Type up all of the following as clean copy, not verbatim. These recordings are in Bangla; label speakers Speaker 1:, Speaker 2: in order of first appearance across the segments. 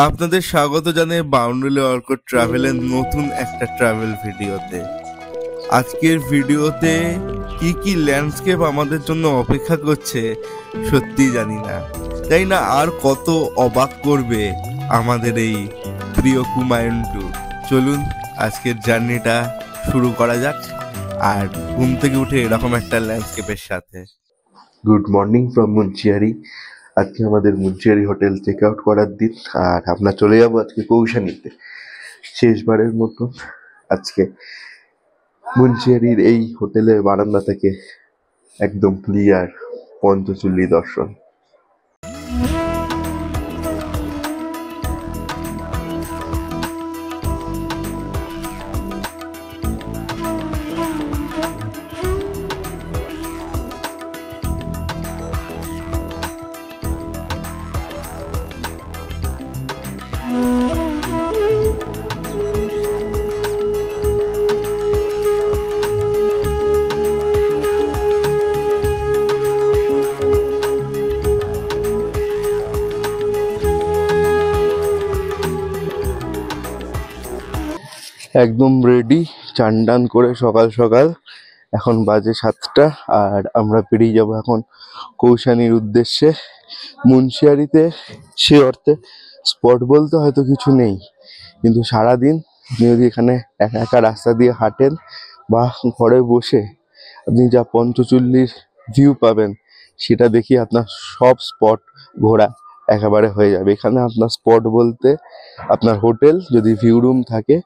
Speaker 1: আপনাদের স্বাগত জানাই বাউন্ডুলে অর্কট ট্রাভেলের নতুন একটা ট্রাভেল ভিডিওতে। আজকের ভিডিওতে কি কি ল্যান্ডস্কেপ আমাদের জন্য অপেক্ষা করছে সত্যি জানি না আর কত অবাক করবে আমাদের এই প্রিয় কুমায়ুন ট্যুর। চলুন আজকের জার্নিটা শুরু করা যাক, আর ঘুম থেকে উঠে এরকম একটা ল্যান্ডস্কেপের সাথে।
Speaker 2: Good morning from Munsiyari. আজকে আমাদের মুন্সিয়ারি হোটেল চেক আউট করার দিন, আর আমরা চলে যাবো আজকে কৌশানীতে। শেষবারের মতো আজকে মুন্সিয়ারির এই হোটেলের বারান্দা থেকে একদম ক্লিয়ার পঞ্চচুল্লী দর্শন। একদম রেডি, চান টান করে সকাল সকাল। এখন বাজে 7টা, আর আমরা বেরিয়ে যাব এখন কৌশানীর উদ্দেশ্যে। মুন্সিয়ারিতে সে অর্থে স্পট বলতে হয়তো কিছু নেই, কিন্তু সারাদিন আপনি যদি এখানে একা একা রাস্তা দিয়ে হাঁটেন বা ঘরে বসে আপনি যা পঞ্চচুল্লীর ভিউ পাবেন, সেটা দেখি আপনার সব স্পট ঘোরা একেবারে হয়ে যাবে। এখানে আপনার স্পট বলতে আপনার হোটেল যদি ভিউ রুম থাকে,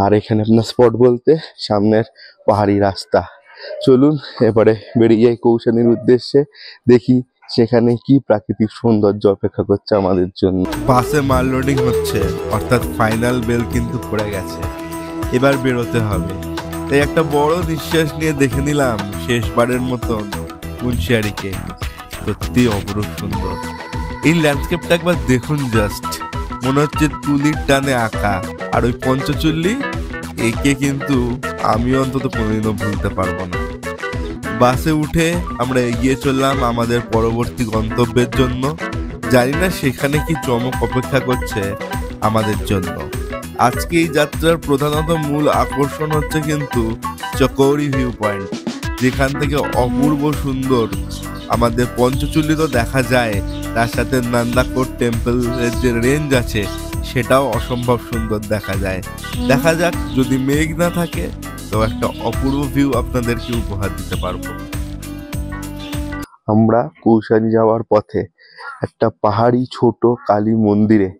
Speaker 2: আর এখানে আপনার স্পট বলতে সামনের পাহাড়ি রাস্তা। চলুন এবারে বেরিয়ে যাই কৌশানীর উদ্দেশ্যে, দেখি সেখানে কি প্রাকৃতিক সৌন্দর্য অপেক্ষা করছে আমাদের জন্য।
Speaker 1: বাসে মাল লোডিং হচ্ছে, অর্থাৎ ফাইনাল বেল কিন্তু পড়ে গেছে, এবার বেরোতে হবে। তাই একটা বড় নিঃশ্বাস নিয়ে দেখে নিলাম শেষবারের মতন মুন্সিয়ারিকে। সত্যি অপরূপ সুন্দর এই ল্যান্ডস্কেপটা, একবার দেখুন জাস্ট, মনে হচ্ছে তুলির টানে আঁকা। আর ওই পঞ্চচুল্লী, একে কিন্তু আমি অন্তত কোনোদিনও ভুলতে পারবো না। বাসে উঠে আমরা এগিয়ে চললাম আমাদের পরবর্তী গন্তব্যের জন্য। জানি না সেখানে কি চমক অপেক্ষা করছে আমাদের জন্য। আজকে এই যাত্রার প্রধানত মূল আকর্ষণ হচ্ছে কিন্তু চকৌরি ভিউ পয়েন্ট, যেখান থেকে অপূর্ব সুন্দর আমাদের পঞ্চচুল্লী তো দেখা যায়, তার সাথে নন্দাকোট টেম্পলের যে রেঞ্জ আছে সেটাও অসম্ভব সুন্দর দেখা যায়। দেখা যাক, যদি মেঘ না থাকে তো একটা অপূর্ব ভিউ আপনাদেরকে উপহার দিতে পারবো।
Speaker 2: আমরা কৌশানী যাওয়ার পথে একটা পাহাড়ি ছোট কালী মন্দিরে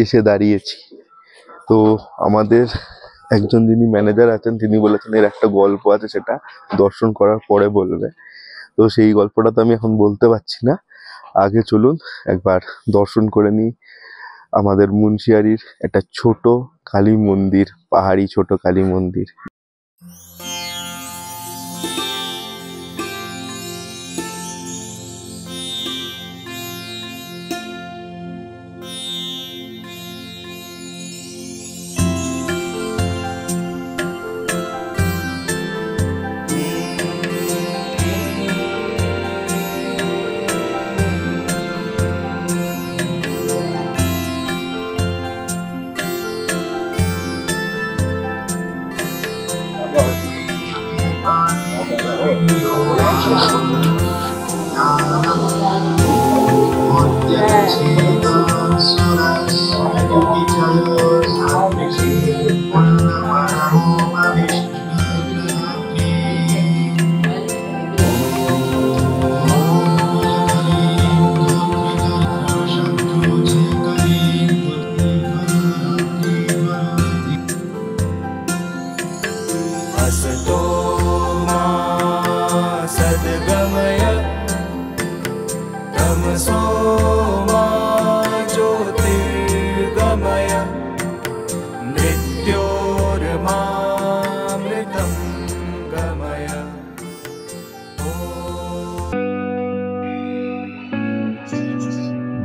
Speaker 2: এসে দাঁড়িয়েছি। তো আমাদের একজন যিনি ম্যানেজার আছেন, তিনি বলেছেন এর একটা গল্প আছে, সেটা দর্শন করার পরে বলবে। তো সেই গল্পটা তো আমি এখন বলতে পারছি না। আগে চলুন একবার দর্শন করে নিই আমাদের মুন্সিয়ারির একটা ছোট কালী মন্দির, পাহাড়ি ছোট কালী মন্দির।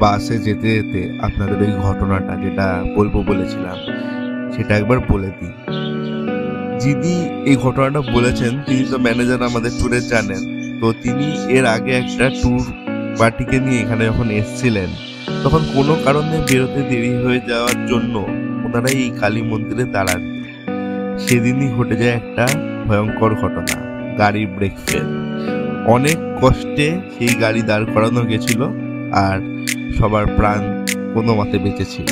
Speaker 1: বাসে যেতে যেতে আপনাদের ওই ঘটনাটা যেটা বলবো বলেছিলাম সেটা একবার বলে দিই। যিনি এই ঘটনাটা বলেছেন তিনি তো ম্যানেজার আমাদের ট্যুরে জানেন। তো তিনি এর আগে একটা ট্যুর পার্টিকে নিয়ে এখানে যখন এসেছিলেন তখন কোনো কারণে বেরোতে দেরি হয়ে যাওয়ার জন্য ওনারা এই কালী মন্দিরে দাঁড়ান। সেদিনই ঘটে যায় একটা ভয়ঙ্কর ঘটনা, গাড়ির ব্রেক ফেল। অনেক কষ্টে সেই গাড়ি দাঁড় করানো গেছিল আর সবার প্রাণ কোনো মতে বেঁচেছিল।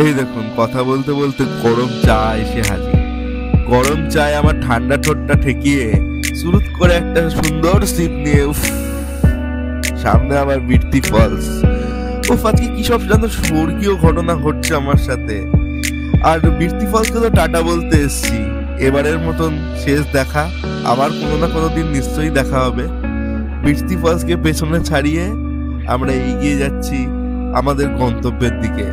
Speaker 1: এই দেখুন, কথা বলতে বলতে গরম চা এসে হাজির। গরম চায় আমার ঠান্ডা ঠোঁটটা ঠেকিয়ে সুরুত করে একটা সুন্দর সিপ নিয়ে সামনে আমার বীরতি ফলস। আজকে কি সব যেন স্বর্গীয় ঘটনা ঘটছে আমার সাথে। আর বীরতি ফলসকে তো টাটা বলতে এসছি, এবারের মতন শেষ দেখা, আবার কোনো না কোনো দিন নিশ্চয়ই দেখা হবে। বীরতি ফলসকে পেছনে ছাড়িয়ে আমরা এগিয়ে যাচ্ছি আমাদের গন্তব্যের দিকে।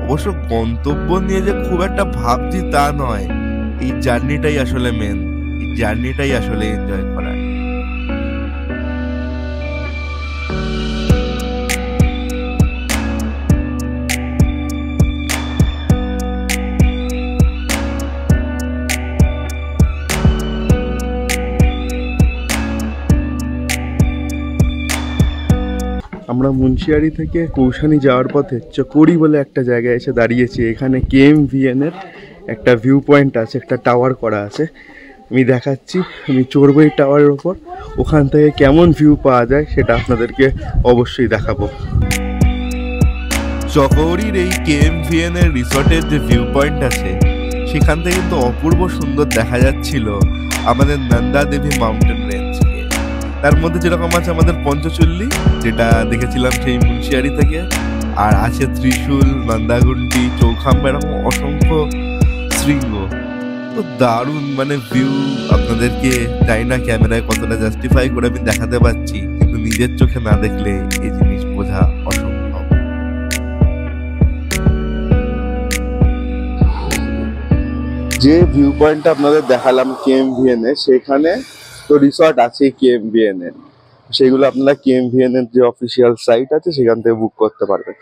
Speaker 1: অবশ্য গন্তব্য নিয়ে যে খুব একটা ভাবছি তা নয়, এই জার্নিটাই আসলে মেন, এই জার্নিটাই আসলে এনজয় করার।
Speaker 2: আমরা মুন্সিয়ারি থেকে কৌশানি যাওয়ার পথে চকরি বলে একটা জায়গায় এসে দাঁড়িয়েছি। এখানে KMVN এর একটা ভিউ পয়েন্ট আছে, একটা টাওয়ার করা আছে। আমি দেখাচ্ছি, আমি চড়বো এই টাওয়ারের ওপর। ওখান থেকে কেমন ভিউ পাওয়া যায় সেটা আপনাদেরকে অবশ্যই দেখাবো।
Speaker 1: চকৌরির এই KMVN এর রিসর্টের যে ভিউ পয়েন্ট আছে, সেখান থেকে কিন্তু অপূর্ব সুন্দর দেখা যাচ্ছিল আমাদের নন্দা দেবী মাউন্টেন রেঞ্জকে। তার মধ্যে যেরকম আছে আমাদের পঞ্চচল্লি, যেটা দেখেছিলাম সেই মুন্সিয়ারি থেকে, আর আছে ত্রিশূল, নন্দাগুন্ডি, চৌখাম্বা, এরকম অসংখ্য শৃঙ্গ। তো দারুণ মানে ভিউ। আপনাদেরকে চাই না ক্যামেরায় কতটা জাস্টিফাই করে আমি দেখাতে পারছি, কিন্তু নিজের চোখে না দেখলে এই জিনিস বোঝা অসম্ভব।
Speaker 2: যে ভিউ পয়েন্টটা আপনাদের দেখালাম KMVN এ, সেখানে তো রিসর্ট আছে KMVN এর, সেগুলো আপনারা KMVN এর যে অফিসিয়াল সাইট আছে সেখান থেকে বুক করতে পারবেন।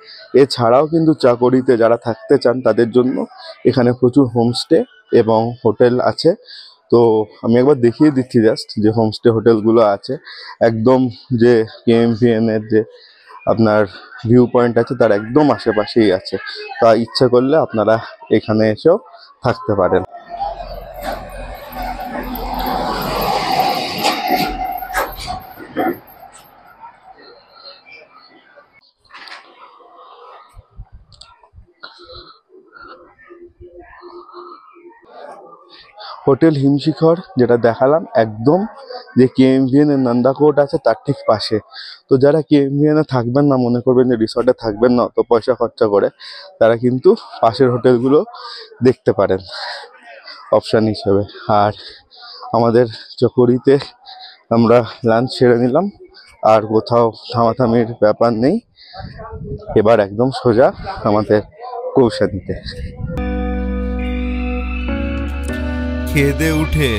Speaker 2: এছাড়াও কিন্তু চাকরিতে যারা থাকতে চান তাদের জন্য এখানে প্রচুর হোমস্টে এবং হোটেল আছে। তো আমি একবার দেখিয়ে দিচ্ছি জাস্ট যে হোমস্টে হোটেলগুলো আছে একদম যে KMVN এর যে আপনার ভিউ পয়েন্ট আছে তার একদম আশেপাশেই আছে। তা ইচ্ছা করলে আপনারা এখানে এসেও থাকতে পারেন। হোটেল হিমশিখর যেটা দেখালাম একদম যে KMVN এর নন্দা কোর্ট আছে তার ঠিক পাশে। তো যারা KMVN এ থাকবেন না, মনে করবেন যে রিসর্টে থাকবেন না তো পয়সা খরচা করে, তারা কিন্তু পাশের হোটেলগুলো দেখতে পারেন অপশান হিসেবে। আর আমাদের চকরিতে আমরা লাঞ্চ সেরে নিলাম, আর কোথাও থামাথামির ব্যাপার নেই। এবার একদম সোজা আমাদের কৌশানিতে।
Speaker 1: খেয়ে উঠে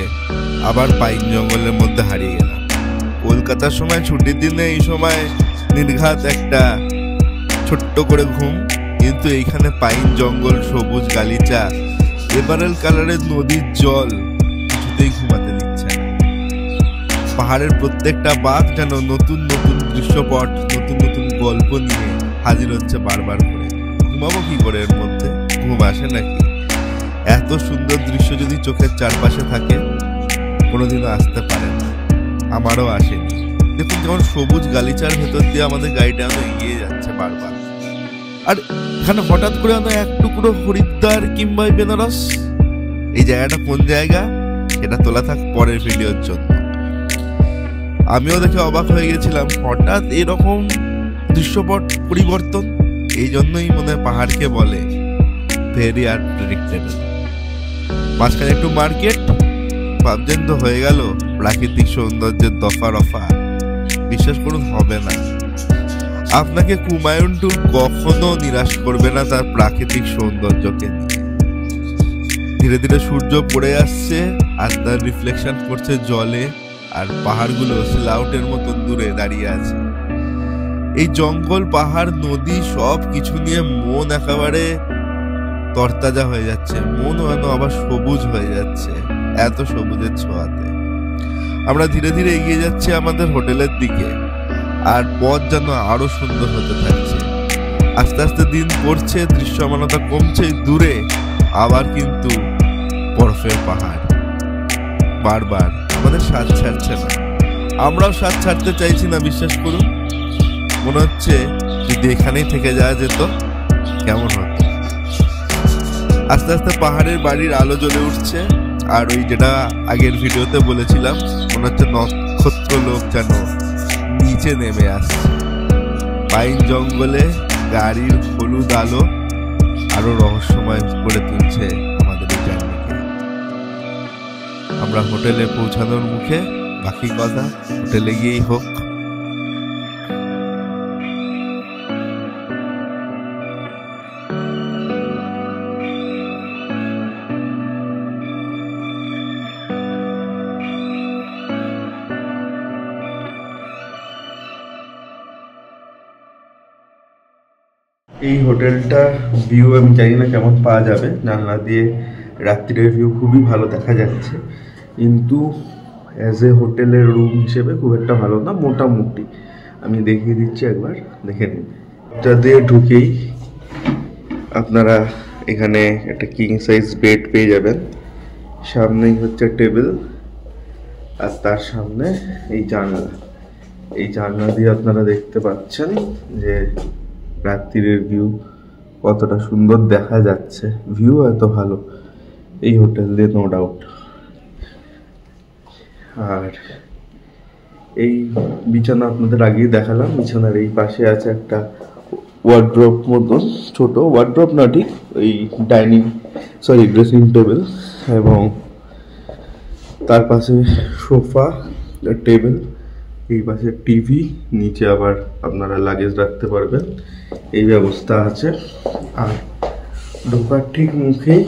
Speaker 1: আবার পাইন জঙ্গলের মধ্যে হারিয়ে গেলাম। কলকাতার সময় ছুটির দিনে এই সময় নির্ঘাত একটা ছোট্ট করে ঘুম, কিন্তু এইখানে পাইন জঙ্গল, সবুজ গালিচা, এবারেল কালারের নদীর জল কিছুতেই ঘুমাতে দিচ্ছে না। পাহাড়ের প্রত্যেকটা বাঁক যেন নতুন নতুন দৃশ্যপট, নতুন নতুন গল্প নিয়ে হাজির হচ্ছে বারবার করে। ঘুমাবো কি করে এর মধ্যে? ঘুম আসে নাকি? এত সুন্দর দৃশ্য যদি চোখের চারপাশে থাকে কোনোদিনও আসতে পারে না, আমারও আসেনি। দেখুন যেমন সবুজ গালিচার ভেতর দিয়ে আমাদের গাড়িটা এগিয়ে যাচ্ছে বারবার। আর এখানে হঠাৎ করে এক টুকরো হরিদ্বার কিংবা বেনারস, এই জায়গাটা কোন জায়গা সেটা তোলা থাক পরের ভিডিওর জন্য। আমিও দেখে অবাক হয়ে গেছিলাম, হঠাৎ এরকম দৃশ্যপট পরিবর্তন। এই জন্যই মনে হয় পাহাড়কে বলে ভেরি আনপ্রেডিক্টেবল। মাঝখানে একটু মার্কেট, ভাবছেন তো হয়ে গেল প্রাকৃতিক সৌন্দর্যের দফা রফা। বিশ্বাস করুন হবে না, আপনাকে কুমায়ুন ট্যুর কখনো নিরাশ করবে না তার প্রাকৃতিক সৌন্দর্যকে নিয়ে। ধীরে ধীরে সূর্য পড়ে আসছে আর তার রিফ্লেকশন পড়ছে জলে, আর পাহাড়গুলো স্লাউটের মতো দূরে দাঁড়িয়ে আছে। এই জঙ্গল, পাহাড়, নদী সব কিছু নিয়ে মন একেবারে তরতাজা হয়ে যাচ্ছে, মন যেন আবার সবুজ হয়ে যাচ্ছে এত সবুজের ছোঁয়াতে। আমরা ধীরে ধীরে এগিয়ে যাচ্ছি আমাদের হোটেলের দিকে, আর পথ যেন আরো সুন্দর হতে থাকছে। আস্তে আস্তে দিন পড়ছে, দৃশ্যমানতা কমছে, দূরে আবার কিন্তু বরফের পাহাড়। বারবার আমাদের স্বাদ ছাড়ছে না, আমরাও স্বাদ ছাড়তে চাইছি না। বিশ্বাস করুন, মনে হচ্ছে যদি এখানেই থেকে যাওয়া যেত কেমন হতো। আস্তে আস্তে পাহাড়ের বাড়ির আলো জ্বলে উঠছে, আর ওই যেটা আগের ভিডিওতে বলেছিলাম, মনে হচ্ছে নক্ষত্র লোক যেন নিচে নেমে আসছে। পাইন জঙ্গলে গাড়ির হলুদ আলো আরো রহস্যময় করে তুলছে আমাদের এই জার্নিকে। আমরা হোটেলে পৌঁছানোর মুখে, বাকি কথা হোটেলে গিয়েই হোক।
Speaker 2: এই হোটেলটা ভিউ আমি জানি না কেমন পাওয়া যাবে, জানলা দিয়ে রাত্রির ভিউ খুবই ভালো দেখা যাচ্ছে, কিন্তু অ্যাজ এ হোটেলের রুম হিসেবে খুব একটা ভালো না। মোটামুটি আমি দেখিয়ে দিচ্ছি, একবার দেখে নিন। যা দিয়ে ঢুকেই আপনারা এখানে একটা কিং সাইজ বেড পেয়ে যাবেন, সামনেই হচ্ছে টেবিল, আর তার সামনে এই জানলা। এই জানলা দিয়ে আপনারা দেখতে পাচ্ছেন যে রাত্রির ভিউ কতটা সুন্দর দেখা যাচ্ছে। ভিউ এত ভালো এই হোটেল দিয়ে, নো ডাউট। আর এই বিছানা আপনাদের আগেই দেখালাম, বিছানার এই পাশে আছে একটা ওয়ার্ড্রপ মতন, ছোট ওয়ার্ড্রপ না ঠিক, ওই ড্রেসিং টেবিল, এবং তার পাশে সোফা, টেবিল, এই পাশে টিভি, নিচে আবার আপনারা লাগেজ রাখতে পারবেন, এই ব্যবস্থা আছে। আর ঢোকার ঠিক মুখেই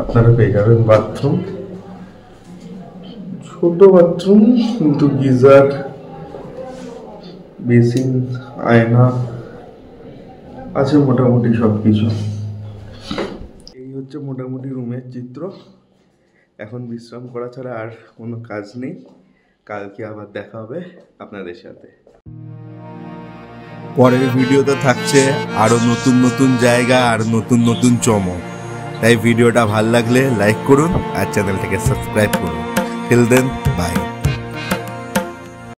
Speaker 2: আপনারা পেয়ে যাবেন বাথরুম, ছোট বাথরুম, কিন্তু গিজার, বেসিন, আয়না আছে, মোটামুটি সবকিছু। এই হচ্ছে মোটামুটি রুমের চিত্র। এখন বিশ্রাম করা ছাড়া আর কোনো কাজ নেই। কালকে আবার দেখা হবে আপনাদের সাথে।
Speaker 1: পরের ভিডিওতে থাকছে আরো নতুন নতুন জায়গা আর নতুন নতুন চমক। তাই ভিডিওটা ভালো লাগলে লাইক করুন আর চ্যানেলটাকে সাবস্ক্রাইব করুন। Till then, by.